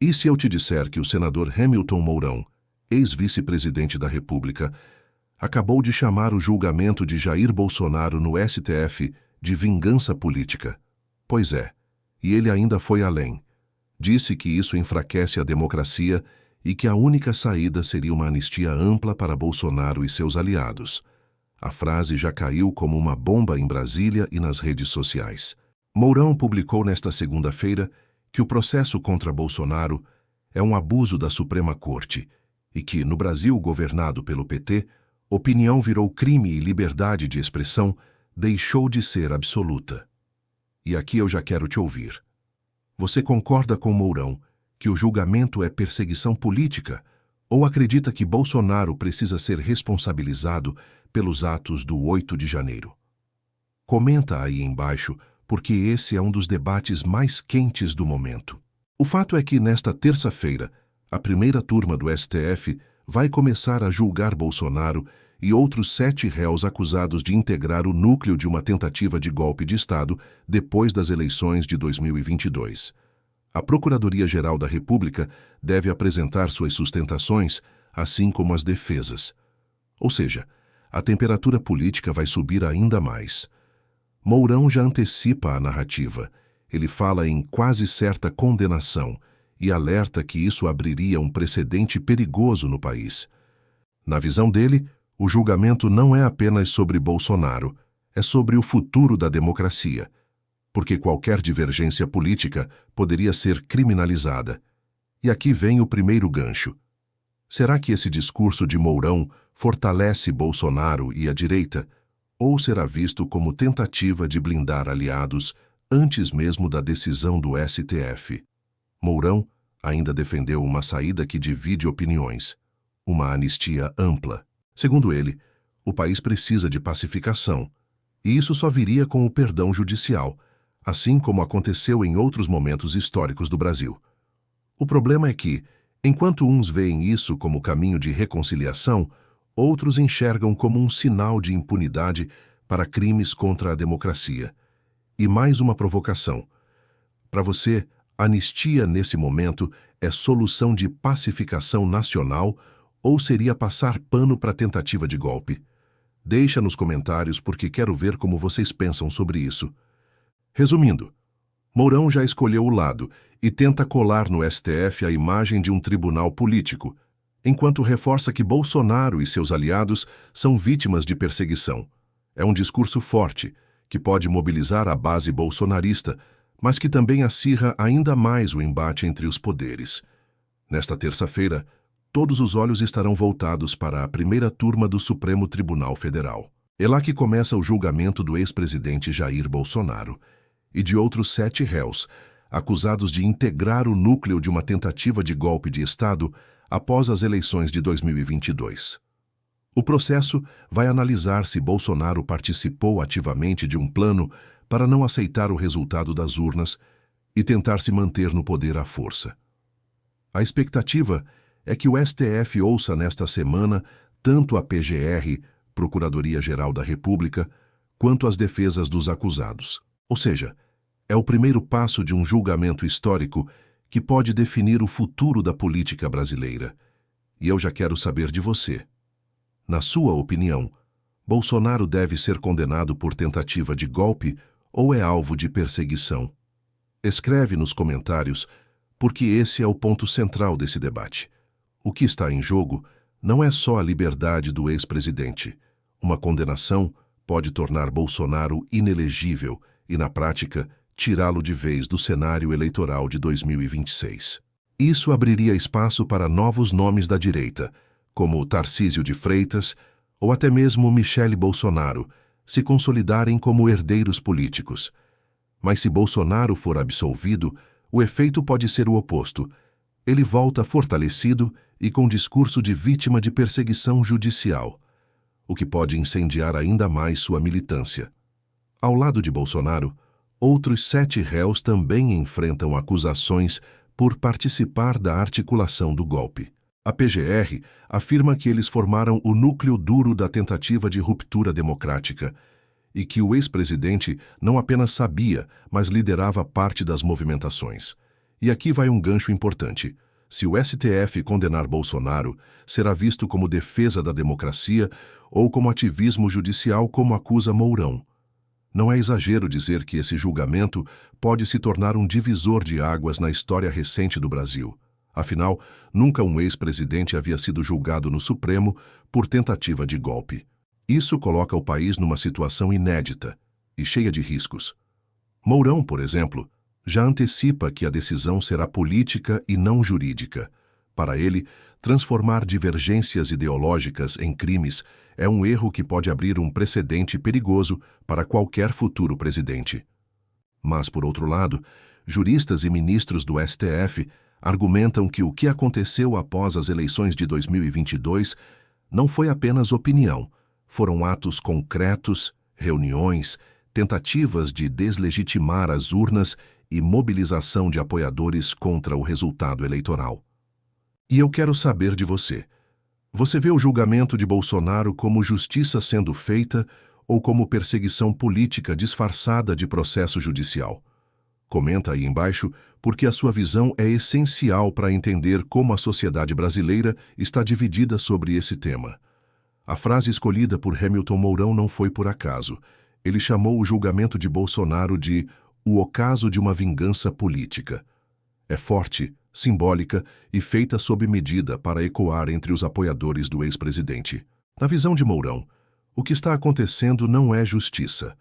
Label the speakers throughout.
Speaker 1: E se eu te disser que o senador Hamilton Mourão, ex-vice-presidente da República, acabou de chamar o julgamento de Jair Bolsonaro no STF de vingança política? Pois é, e ele ainda foi além. Disse que isso enfraquece a democracia e que a única saída seria uma anistia ampla para Bolsonaro e seus aliados. A frase já caiu como uma bomba em Brasília e nas redes sociais. Mourão publicou nesta segunda-feira que o processo contra Bolsonaro é um abuso da Suprema Corte e que, no Brasil governado pelo PT, opinião virou crime e liberdade de expressão deixou de ser absoluta. E aqui eu já quero te ouvir. Você concorda com Mourão que o julgamento é perseguição política ou acredita que Bolsonaro precisa ser responsabilizado pelos atos do 8 de janeiro? Comenta aí embaixo, porque esse é um dos debates mais quentes do momento. O fato é que nesta terça-feira, a primeira turma do STF vai começar a julgar Bolsonaro e outros 7 réus acusados de integrar o núcleo de uma tentativa de golpe de Estado depois das eleições de 2022. A Procuradoria-Geral da República deve apresentar suas sustentações, assim como as defesas. Ou seja, a temperatura política vai subir ainda mais. Mourão já antecipa a narrativa. Ele fala em quase certa condenação e alerta que isso abriria um precedente perigoso no país. Na visão dele, o julgamento não é apenas sobre Bolsonaro, é sobre o futuro da democracia, porque qualquer divergência política poderia ser criminalizada. E aqui vem o primeiro gancho. Será que esse discurso de Mourão fortalece Bolsonaro e a direita, ou será visto como tentativa de blindar aliados antes mesmo da decisão do STF? Mourão ainda defendeu uma saída que divide opiniões, uma anistia ampla. Segundo ele, o país precisa de pacificação, e isso só viria com o perdão judicial, assim como aconteceu em outros momentos históricos do Brasil. O problema é que, enquanto uns veem isso como caminho de reconciliação, outros enxergam como um sinal de impunidade para crimes contra a democracia. E mais uma provocação. Para você, anistia nesse momento é solução de pacificação nacional ou seria passar pano para tentativa de golpe? Deixa nos comentários porque quero ver como vocês pensam sobre isso. Resumindo, Mourão já escolheu o lado e tenta colar no STF a imagem de um tribunal político, enquanto reforça que Bolsonaro e seus aliados são vítimas de perseguição. É um discurso forte, que pode mobilizar a base bolsonarista, mas que também acirra ainda mais o embate entre os poderes. Nesta terça-feira, todos os olhos estarão voltados para a primeira turma do Supremo Tribunal Federal. É lá que começa o julgamento do ex-presidente Jair Bolsonaro e de outros 7 réus, acusados de integrar o núcleo de uma tentativa de golpe de Estado após as eleições de 2022. O processo vai analisar se Bolsonaro participou ativamente de um plano para não aceitar o resultado das urnas e tentar se manter no poder à força. A expectativa é que o STF ouça nesta semana tanto a PGR, Procuradoria-Geral da República, quanto as defesas dos acusados. Ou seja, é o primeiro passo de um julgamento histórico que pode definir o futuro da política brasileira. E eu já quero saber de você. Na sua opinião, Bolsonaro deve ser condenado por tentativa de golpe ou é alvo de perseguição? Escreve nos comentários, porque esse é o ponto central desse debate. O que está em jogo não é só a liberdade do ex-presidente. Uma condenação pode tornar Bolsonaro inelegível e, na prática, tirá-lo de vez do cenário eleitoral de 2026. Isso abriria espaço para novos nomes da direita, como Tarcísio de Freitas ou até mesmo Michele Bolsonaro, se consolidarem como herdeiros políticos. Mas se Bolsonaro for absolvido, o efeito pode ser o oposto. Ele volta fortalecido e com discurso de vítima de perseguição judicial, o que pode incendiar ainda mais sua militância. Ao lado de Bolsonaro, outros 7 réus também enfrentam acusações por participar da articulação do golpe. A PGR afirma que eles formaram o núcleo duro da tentativa de ruptura democrática e que o ex-presidente não apenas sabia, mas liderava parte das movimentações. E aqui vai um gancho importante. Se o STF condenar Bolsonaro, será visto como defesa da democracia ou como ativismo judicial, como acusa Mourão. Não é exagero dizer que esse julgamento pode se tornar um divisor de águas na história recente do Brasil. Afinal, nunca um ex-presidente havia sido julgado no Supremo por tentativa de golpe. Isso coloca o país numa situação inédita e cheia de riscos. Mourão, por exemplo, já antecipa que a decisão será política e não jurídica. Para ele, transformar divergências ideológicas em crimes é um erro que pode abrir um precedente perigoso para qualquer futuro presidente. Mas, por outro lado, juristas e ministros do STF argumentam que o que aconteceu após as eleições de 2022 não foi apenas opinião, foram atos concretos, reuniões, tentativas de deslegitimar as urnas e mobilização de apoiadores contra o resultado eleitoral. E eu quero saber de você. Você vê o julgamento de Bolsonaro como justiça sendo feita ou como perseguição política disfarçada de processo judicial? Comenta aí embaixo, porque a sua visão é essencial para entender como a sociedade brasileira está dividida sobre esse tema. A frase escolhida por Hamilton Mourão não foi por acaso. Ele chamou o julgamento de Bolsonaro de o ocaso de uma vingança política. É forte, simbólica e feita sob medida para ecoar entre os apoiadores do ex-presidente. Na visão de Mourão, o que está acontecendo não é justiça,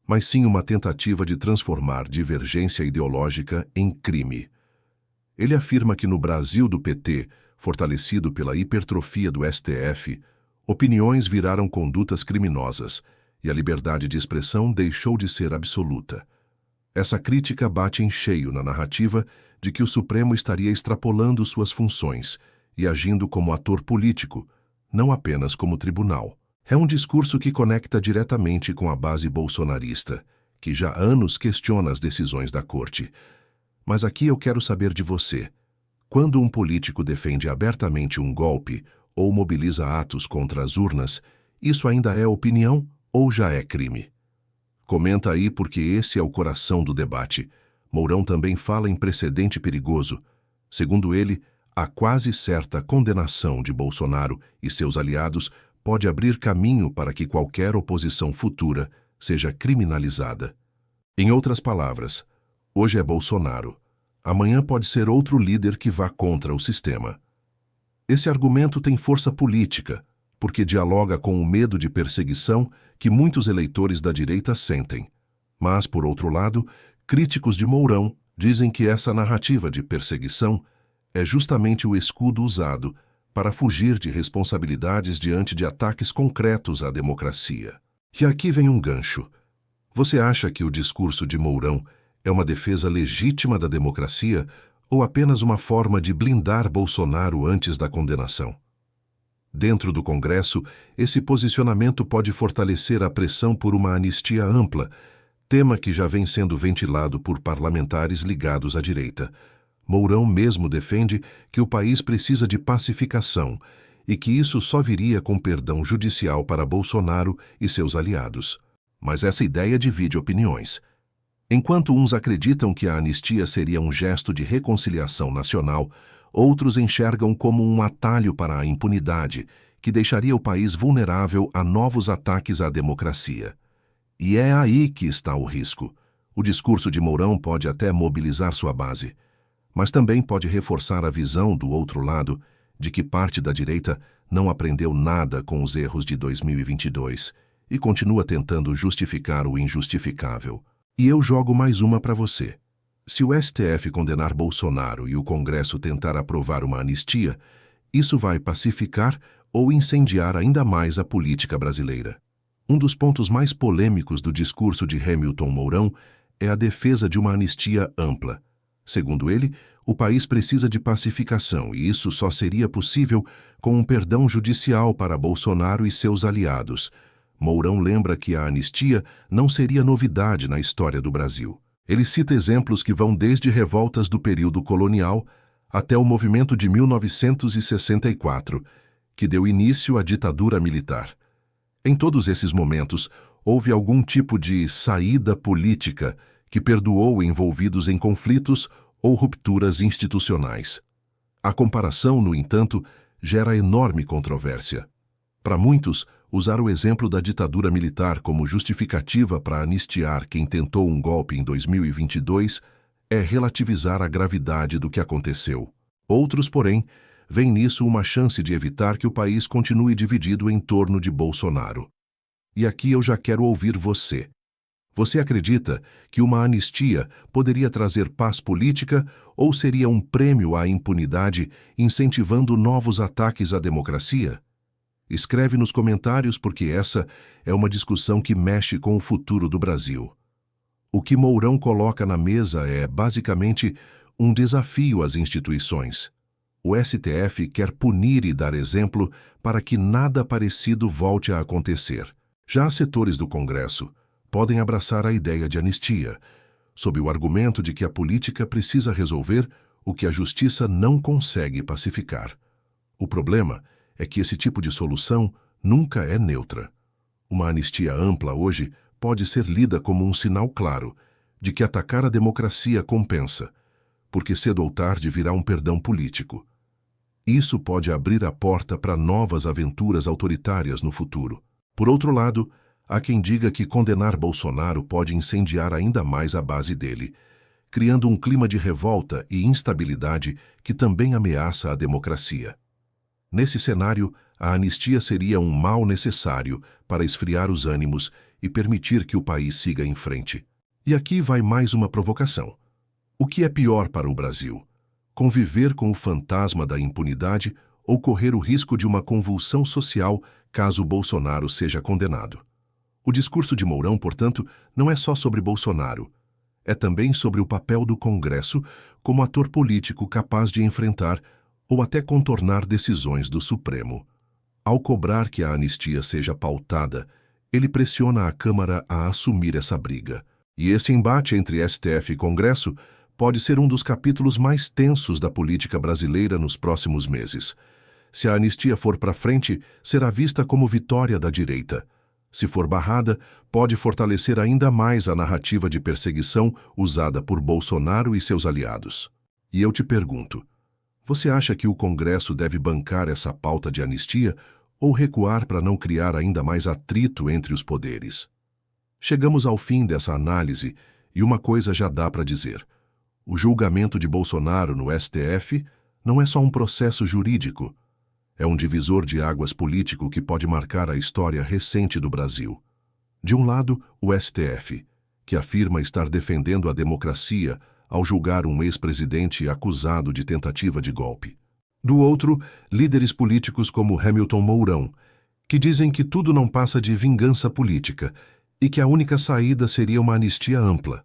Speaker 1: mas sim uma tentativa de transformar divergência ideológica em crime. Ele afirma que no Brasil do PT, fortalecido pela hipertrofia do STF, opiniões viraram condutas criminosas e a liberdade de expressão deixou de ser absoluta. Essa crítica bate em cheio na narrativa de que o Supremo estaria extrapolando suas funções e agindo como ator político, não apenas como tribunal. É um discurso que conecta diretamente com a base bolsonarista, que já há anos questiona as decisões da Corte. Mas aqui eu quero saber de você. Quando um político defende abertamente um golpe ou mobiliza atos contra as urnas, isso ainda é opinião ou já é crime? Comenta aí, porque esse é o coração do debate. Mourão também fala em precedente perigoso. Segundo ele, a quase certa condenação de Bolsonaro e seus aliados pode abrir caminho para que qualquer oposição futura seja criminalizada. Em outras palavras, hoje é Bolsonaro. Amanhã pode ser outro líder que vá contra o sistema. Esse argumento tem força política, porque dialoga com o medo de perseguição que muitos eleitores da direita sentem. Mas, por outro lado, críticos de Mourão dizem que essa narrativa de perseguição é justamente o escudo usado para fugir de responsabilidades diante de ataques concretos à democracia. E aqui vem um gancho. Você acha que o discurso de Mourão é uma defesa legítima da democracia ou apenas uma forma de blindar Bolsonaro antes da condenação? Dentro do Congresso, esse posicionamento pode fortalecer a pressão por uma anistia ampla, tema que já vem sendo ventilado por parlamentares ligados à direita. Mourão mesmo defende que o país precisa de pacificação e que isso só viria com perdão judicial para Bolsonaro e seus aliados. Mas essa ideia divide opiniões. Enquanto uns acreditam que a anistia seria um gesto de reconciliação nacional, outros enxergam como um atalho para a impunidade, que deixaria o país vulnerável a novos ataques à democracia. E é aí que está o risco. O discurso de Mourão pode até mobilizar sua base, mas também pode reforçar a visão do outro lado de que parte da direita não aprendeu nada com os erros de 2022 e continua tentando justificar o injustificável. E eu jogo mais uma para você. Se o STF condenar Bolsonaro e o Congresso tentar aprovar uma anistia, isso vai pacificar ou incendiar ainda mais a política brasileira. Um dos pontos mais polêmicos do discurso de Hamilton Mourão é a defesa de uma anistia ampla. Segundo ele, o país precisa de pacificação e isso só seria possível com um perdão judicial para Bolsonaro e seus aliados. Mourão lembra que a anistia não seria novidade na história do Brasil. Ele cita exemplos que vão desde revoltas do período colonial até o movimento de 1964, que deu início à ditadura militar. Em todos esses momentos, houve algum tipo de saída política que perdoou envolvidos em conflitos ou rupturas institucionais. A comparação, no entanto, gera enorme controvérsia. Para muitos, usar o exemplo da ditadura militar como justificativa para anistiar quem tentou um golpe em 2022 é relativizar a gravidade do que aconteceu. Outros, porém, veem nisso uma chance de evitar que o país continue dividido em torno de Bolsonaro. E aqui eu já quero ouvir você. Você acredita que uma anistia poderia trazer paz política ou seria um prêmio à impunidade, incentivando novos ataques à democracia? Escreve nos comentários porque essa é uma discussão que mexe com o futuro do Brasil. O que Mourão coloca na mesa é, basicamente, um desafio às instituições. O STF quer punir e dar exemplo para que nada parecido volte a acontecer. Já setores do Congresso podem abraçar a ideia de anistia, sob o argumento de que a política precisa resolver o que a justiça não consegue pacificar. O problema é que esse tipo de solução nunca é neutra. Uma anistia ampla hoje pode ser lida como um sinal claro de que atacar a democracia compensa, porque cedo ou tarde virá um perdão político. Isso pode abrir a porta para novas aventuras autoritárias no futuro. Por outro lado, há quem diga que condenar Bolsonaro pode incendiar ainda mais a base dele, criando um clima de revolta e instabilidade que também ameaça a democracia. Nesse cenário, a anistia seria um mal necessário para esfriar os ânimos e permitir que o país siga em frente. E aqui vai mais uma provocação. O que é pior para o Brasil? Conviver com o fantasma da impunidade ou correr o risco de uma convulsão social caso Bolsonaro seja condenado? O discurso de Mourão, portanto, não é só sobre Bolsonaro. É também sobre o papel do Congresso como ator político capaz de enfrentar ou até contornar decisões do Supremo. Ao cobrar que a anistia seja pautada, ele pressiona a Câmara a assumir essa briga. E esse embate entre STF e Congresso pode ser um dos capítulos mais tensos da política brasileira nos próximos meses. Se a anistia for para frente, será vista como vitória da direita. Se for barrada, pode fortalecer ainda mais a narrativa de perseguição usada por Bolsonaro e seus aliados. E eu te pergunto, você acha que o Congresso deve bancar essa pauta de anistia ou recuar para não criar ainda mais atrito entre os poderes? Chegamos ao fim dessa análise e uma coisa já dá para dizer. O julgamento de Bolsonaro no STF não é só um processo jurídico. É um divisor de águas político que pode marcar a história recente do Brasil. De um lado, o STF, que afirma estar defendendo a democracia ao julgar um ex-presidente acusado de tentativa de golpe. Do outro, líderes políticos como Hamilton Mourão, que dizem que tudo não passa de vingança política e que a única saída seria uma anistia ampla.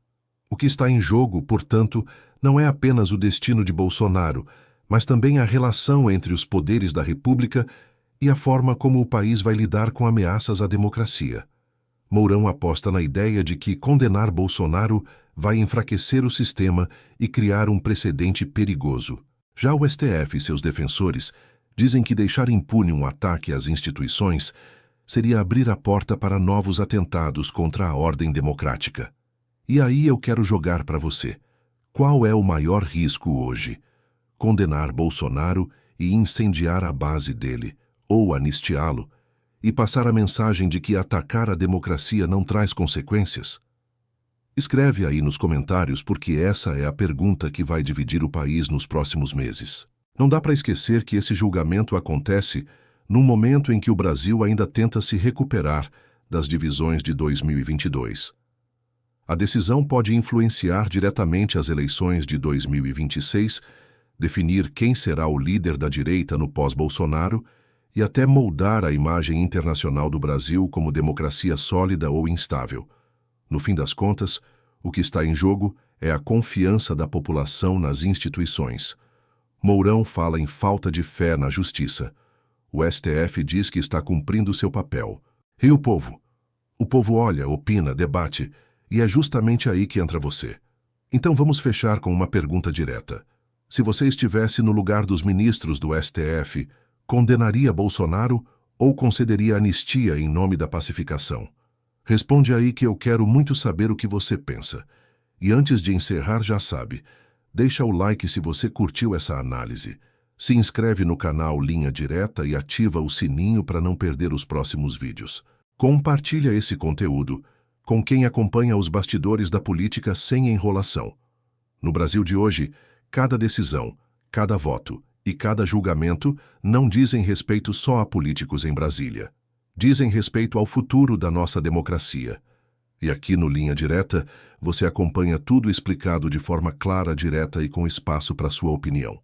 Speaker 1: O que está em jogo, portanto, não é apenas o destino de Bolsonaro, mas também a relação entre os poderes da República e a forma como o país vai lidar com ameaças à democracia. Mourão aposta na ideia de que condenar Bolsonaro vai enfraquecer o sistema e criar um precedente perigoso. Já o STF e seus defensores dizem que deixar impune um ataque às instituições seria abrir a porta para novos atentados contra a ordem democrática. E aí eu quero jogar para você. Qual é o maior risco hoje? Condenar Bolsonaro e incendiar a base dele, ou anistiá-lo, e passar a mensagem de que atacar a democracia não traz consequências? Escreve aí nos comentários porque essa é a pergunta que vai dividir o país nos próximos meses. Não dá para esquecer que esse julgamento acontece num momento em que o Brasil ainda tenta se recuperar das divisões de 2022. A decisão pode influenciar diretamente as eleições de 2026, definir quem será o líder da direita no pós-Bolsonaro e até moldar a imagem internacional do Brasil como democracia sólida ou instável. No fim das contas, o que está em jogo é a confiança da população nas instituições. Mourão fala em falta de fé na justiça. O STF diz que está cumprindo seu papel. E o povo? O povo olha, opina, debate, e é justamente aí que entra você. Então vamos fechar com uma pergunta direta. Se você estivesse no lugar dos ministros do STF, condenaria Bolsonaro ou concederia anistia em nome da pacificação? Responde aí que eu quero muito saber o que você pensa. E antes de encerrar, já sabe, Deixa o like se você curtiu essa análise. Se inscreve no canal Linha Direta e ativa o sininho para não perder os próximos vídeos. Compartilha esse conteúdo com quem acompanha os bastidores da política sem enrolação. No Brasil de hoje, cada decisão, cada voto e cada julgamento não dizem respeito só a políticos em Brasília. Dizem respeito ao futuro da nossa democracia. E aqui no Linha Direta, você acompanha tudo explicado de forma clara, direta e com espaço para sua opinião.